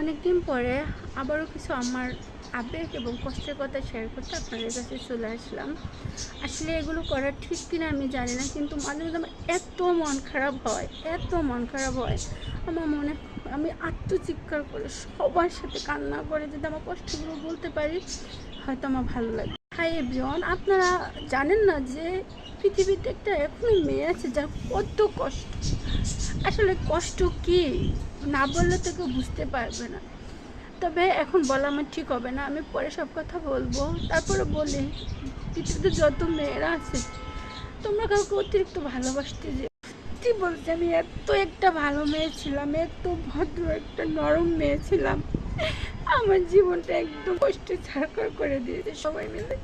অনেকদিন পরে আবারও কিছু আমার আবেগ এবং কষ্টের কথা শেয়ার করতে আপনাদের কাছে চলে আসলাম। আসলে এগুলো করা ঠিক কিনা আমি জানি না, কিন্তু মাঝে মাঝে আমার এত মন খারাপ হয়, আমার মনে আমি আত্মচিৎকার করে সবার সাথে কান্না করে যদি আমার কষ্টগুলো বলতে পারি, হয়তো আমার ভালো লাগে। হাই এভরিওয়ান, আপনারা জানেন না যে পৃথিবীতে একটা এখনো মেয়ে আছে যার কত কষ্ট। আসলে কষ্ট কি না বললে তো কেউ বুঝতে পারবে না। তবে এখন বলা আমার ঠিক হবে না, আমি পরে সব কথা বলবো। তারপরে বলি, পৃথিবীতে যত মেয়েরা আছে তোমরা কাউকে অতিরিক্ত ভালোবাসতে যে বলছি, আমি এত একটা ভালো মেয়ে ছিলাম, এত ভদ্র একটা নরম মেয়ে ছিলাম। আমার জীবনটা একদম কষ্টে ছাড়কার করে দিয়েছে সবাই মিলে।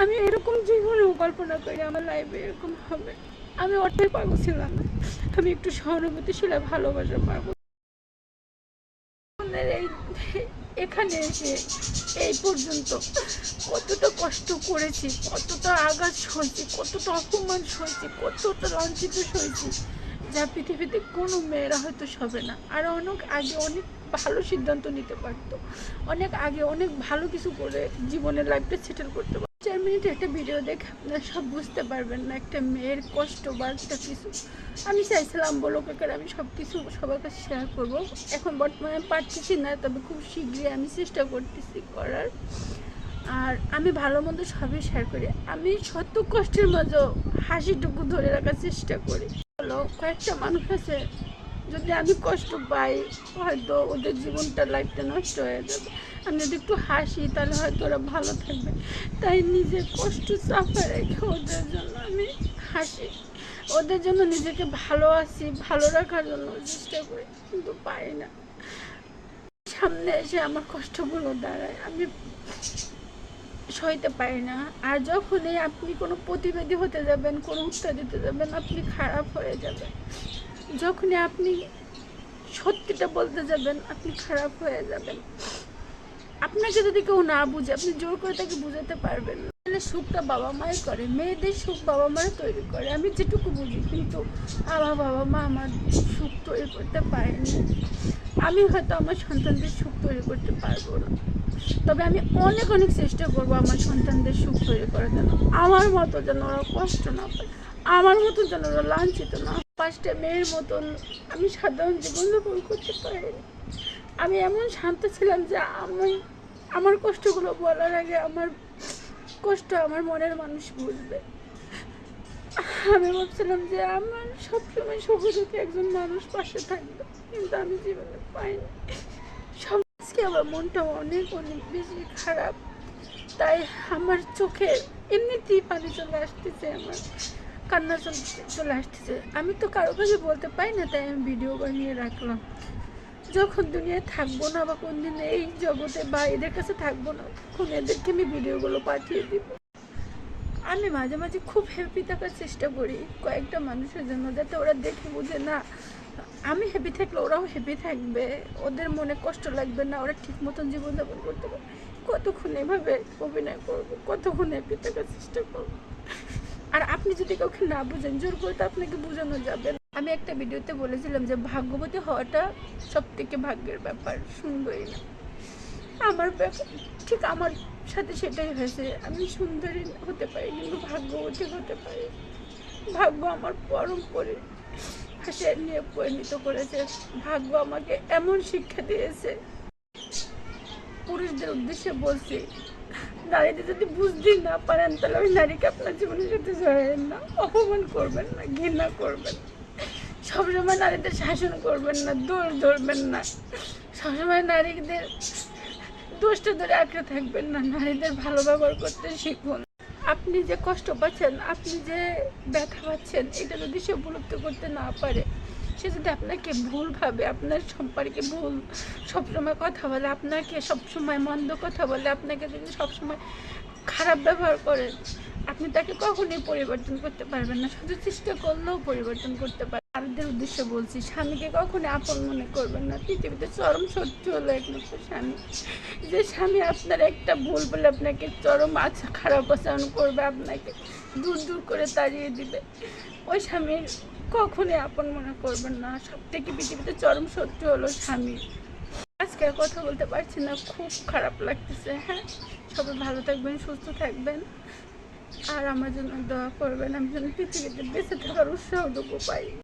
আমি এরকম জীবনেও কল্পনা করি আমার লাইফে এরকম হবে। আমি অর্থের পাগল ছিলাম না, আমি একটু সহানুভূতিশীল ভালোবাসা পাবো। এখানে এসে এই পর্যন্ত কতটা কষ্ট করেছি, কতটা আঘাত সইছি, কতটা অপমান সইছি, কতটা লাঞ্ছিত সইছি, যা পৃথিবীতে কোনো মেয়েরা হয়তো সবে না। আর অনেক আগে অনেক ভালো সিদ্ধান্ত নিতে পারতো, অনেক আগে অনেক ভালো কিছু করে জীবনের লাইফটা সেটেল করতে পারতো। 4 মিনিটে একটা ভিডিও দেখে আপনারা সব বুঝতে পারবেন না একটা মেয়ের কষ্ট বা একটা কিছু। আমি চাইছিলাম বলুক আমি সব কিছু সবার কাছে শেয়ার করবো। এখন বর্তমানে পারতেছি না, তবে খুব শীঘ্রই আমি চেষ্টা করতেছি করার। আর আমি ভালো মন্দ সবই শেয়ার করি। আমি সত্য কষ্টের মাঝেও হাসিটুকু ধরে রাখার চেষ্টা করি। হলো কয়েকটা মানুষ আছে, যদি আমি কষ্ট পাই হয়তো ওদের জীবনটা লাইফটা নষ্ট হয়ে যাবে। আমি যদি একটু হাসি তাহলে হয়তো ওরা ভালো থাকবে, তাই নিজের কষ্ট চাপা রেখে ওদের জন্য আমি হাসি, ওদের জন্য নিজেকে ভালো আছি, ভালো রাখার জন্য চেষ্টা করি, কিন্তু পাই না। সামনে এসে আমার কষ্টগুলো দাঁড়ায়, আমি সইতে পারি না। আর যখনই আপনি কোনো প্রতিবাদী হতে যাবেন, কোনো উত্তর দিতে যাবেন, আপনি খারাপ হয়ে যাবেন। যখনই আপনি সত্যিটা বলতে যাবেন, আপনি খারাপ হয়ে যাবেন। আপনাকে যদি কেউ না বুঝে, আপনি জোর করে তাকে বুঝাতে পারবেন না। সুখটা বাবা মাই করে, মেয়েদের সুখ বাবা মারা তৈরি করে, আমি যেটুকু বুঝি। কিন্তু আমার বাবা মা আমার সুখ তৈরি করতে পারেনি। আমি হয়তো আমার সন্তানদের সুখ তৈরি করতে পারবো না, তবে আমি অনেক অনেক চেষ্টা করবো আমার সন্তানদের সুখ তৈরি করার জন্য। আমার মতো যেন ওরা কষ্ট না পায়, আমার মতো যেন ওরা লাঞ্ছিত না। 5টা মেয়ের মতন আমি সাধারণ জীবনযাপন করতে পারিনি। আমি এমন শান্ত ছিলাম যে আমার কষ্টগুলো বলার আগে আমার কষ্ট আমার মনের মানুষ বুঝবে। আমি ভাবছিলাম যে আমার সবসময় সুখ দুঃখে একজন মানুষ পাশে থাকবে, কিন্তু আমি জীবনে পাইনি। আজকে আমার মনটা অনেক অনেক বেশি খারাপ, তাই আমার চোখে এমনিতেই পানি চলে আসতেছে, আমার কান্না চলে আসতেছে। আমি তো কারো কাছে বলতে পারি না, তাই আমি ভিডিও বানিয়ে রাখলাম। যখন দুনিয়ায় থাকবো না বা কোন দিন এই জগতে বা এদের কাছে থাকবো না, তখন এদেরকে আমি ভিডিওগুলো পাঠিয়ে দিব। আমি মাঝে মাঝে খুব হ্যাপি থাকার চেষ্টা করি কয়েকটা মানুষের জন্য, যাতে ওরা দেখে বুঝে না আমি হ্যাপি থাকলে ওরাও হ্যাপি থাকবে, ওদের মনে কষ্ট লাগবে না, ওরা ঠিক মতন জীবনযাপন করতে পারবে। কতক্ষণ এভাবে অভিনয় করবো, কতক্ষণ হ্যাপি থাকার চেষ্টা করবো। আর আপনি যদি কাউকে না বুঝেন, জোর করে তো আপনাকে বোঝানো যাবে না। আমি একটা ভিডিওতে বলেছিলাম যে ভাগ্যবতী হওয়াটা সব থেকে ভাগ্যের ব্যাপার, সুন্দরী না। আমার ব্যাপার ঠিক আমার সাথে সেটাই হয়েছে। আমি সুন্দরী হতে পারি, কিন্তু ভাগ্যবতী হতে পারি। ভাগ্য আমার পরম করে হাসে নিয়ে পরিণত করেছে। ভাগ্য আমাকে এমন শিক্ষা দিয়েছে। পুরুষদের উদ্দেশ্যে বলছি, নারীদের যদি বুঝতেই না পারেন, তাহলে ওই নারীকে আপনার জীবনের সাথে জড়াবেন না, অপমান করবেন না, ঘৃণা করবেন। সবসময় নারীদের শাসন করবেন না, দোষ ধরবেন না, সবসময় নারীদের দোষটা ধরে আঁকড়ে থাকবেন না, নারীদের ভালো ব্যবহার করতে শিখুন। আপনি যে কষ্ট পাচ্ছেন, আপনি যে ব্যথা পাচ্ছেন, এটা যদি সে উপলব্ধি করতে না পারে, সে যদি আপনাকে ভুল ভাবে, আপনার সম্পর্কে ভুল সবসময় কথা বলে, আপনাকে সবসময় মন্দ কথা বলে, আপনাকে যদি সবসময় খারাপ ব্যবহার করে, আপনি তাকে কখনোই পরিবর্তন করতে পারবেন না। শুধু চেষ্টা করলেও পরিবর্তন করতে পারবেন। নারীদের উদ্দেশ্যে বলছি, স্বামীকে কখনো আপন মনে করবেন না। পৃথিবীতে চরম সত্য হলো একমাত্র স্বামী। যে স্বামী আপনার একটা ভুল বলে আপনাকে চরম খারাপ আচরণ করবে, আপনাকে দূর দূর করে তাড়িয়ে দিবে, ওই স্বামীর কখনোই আপন মনে করবেন না। সব থেকে পৃথিবীতে চরম সত্য হলো স্বামী। আজ আজকে আর কথা বলতে পারছি না, খুব খারাপ লাগতেছে। হ্যাঁ, সবাই ভালো থাকবেন, সুস্থ থাকবেন, আর আমার জন্য দোয়া করবেন, আমি যেন পৃথিবীতে বেঁচে থাকার উৎসাহটুকু পাই।